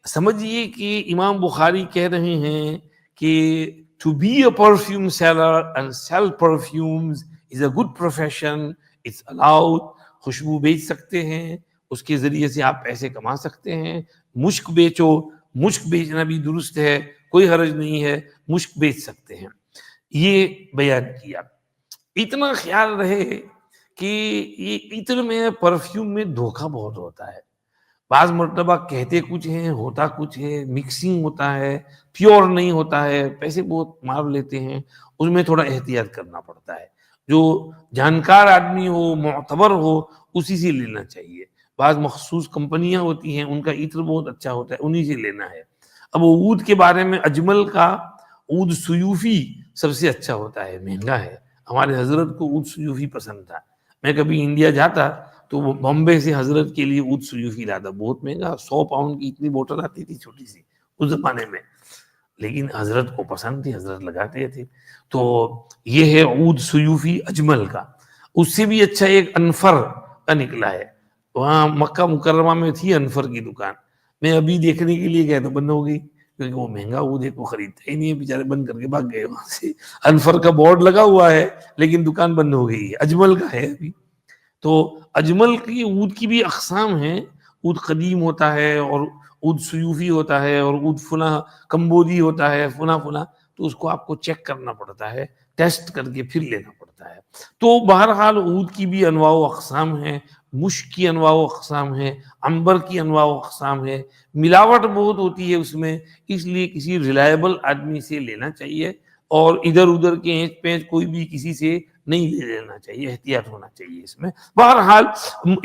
سمجھیے کہ امام بخاری کہہ رہے ہیں کہ to be a perfume seller and sell perfumes is a good profession, it's allowed. خوشبو بیچ سکتے ہیں، اس کے ذریعے سے آپ پیسے کما سکتے ہیں. مشک بیچو، مشک بیچنا بھی درست ہے، کوئی حرج نہیں ہے، مشک بیچ سکتے ہیں. یہ بیان کیا. اتنا خیال رہے کہ یہ عطر میں، پرفیوم میں دھوکہ بہت ہوتا ہے. بعض مرتبہ کہتے کچھ ہیں، ہوتا کچھ ہے، مکسنگ ہوتا ہے، پیور نہیں ہوتا ہے، پیسے بہت مار لیتے ہیں. اس میں تھوڑا احتیاط کرنا پڑتا ہے. جو جانکار آدمی ہو، معتبر ہو، اسی سے لینا چاہیے. بعض مخصوص کمپنیاں ہوتی ہیں، ان کا عطر بہت اچھا ہوتا ہے، انہی سے لینا ہے. اب عود کے بارے میں، اجمل کا عود سیوفی سب سے اچھا ہوتا ہے، مہنگا ہے. ہمارے حضرت کو عود سیوفی پسند تھا. میں کبھی انڈیا جاتا تو وہ بامبے سے حضرت کے لیے عود سیوفی لاتا. بہت مہنگا، 100 پاؤنڈ کی اتنی بوٹل آتی تھی چھوٹی سی اس زمانے میں، لیکن حضرت کو پسند تھی، حضرت لگاتے تھے. تو یہ ہے عود سیوفی اجمل کا. اس سے بھی اچھا ایک انفر کا نکلا ہے. وہاں مکہ مکرمہ میں تھی انفر کی دکان. میں ابھی دیکھنے کے لیے گیا تو بند ہو گئی، کیونکہ وہ مہنگا عود ہے، کوئی خریدتا ہی نہیں ہے، بیچارے بند کر کے بھاگ گئے وہاں سے. انفر کا بورڈ لگا ہوا ہے لیکن دکان بند ہو گئی ہے. اجمل کا ہے ابھی. تو اجمل کی عود کی بھی اقسام ہیں. عود قدیم ہوتا ہے، اور عود سیوفی ہوتا ہے، اور عود فلاں کمبودی ہوتا ہے، فلاں فلاں. تو اس کو آپ کو چیک کرنا پڑتا ہے، ٹیسٹ کر کے پھر لینا پڑتا ہے. تو بہرحال عود کی بھی انواع و اقسام ہیں، مشک کی انواع و اقسام ہیں، عنبر کی انواع و اقسام ہے. ملاوٹ بہت ہوتی ہے اس میں، اس لیے کسی ریلائبل آدمی سے لینا چاہیے، اور ادھر ادھر کے اینچ پینچ کوئی بھی کسی سے نہیں لے لینا چاہیے. احتیاط ہونا چاہیے اس میں. بہرحال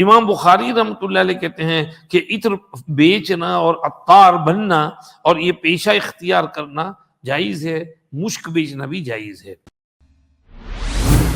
امام بخاری رحمۃ اللہ علیہ کہتے ہیں کہ عطر بیچنا اور عطار بننا اور یہ پیشہ اختیار کرنا جائز ہے، مشک بیچنا بھی جائز ہے.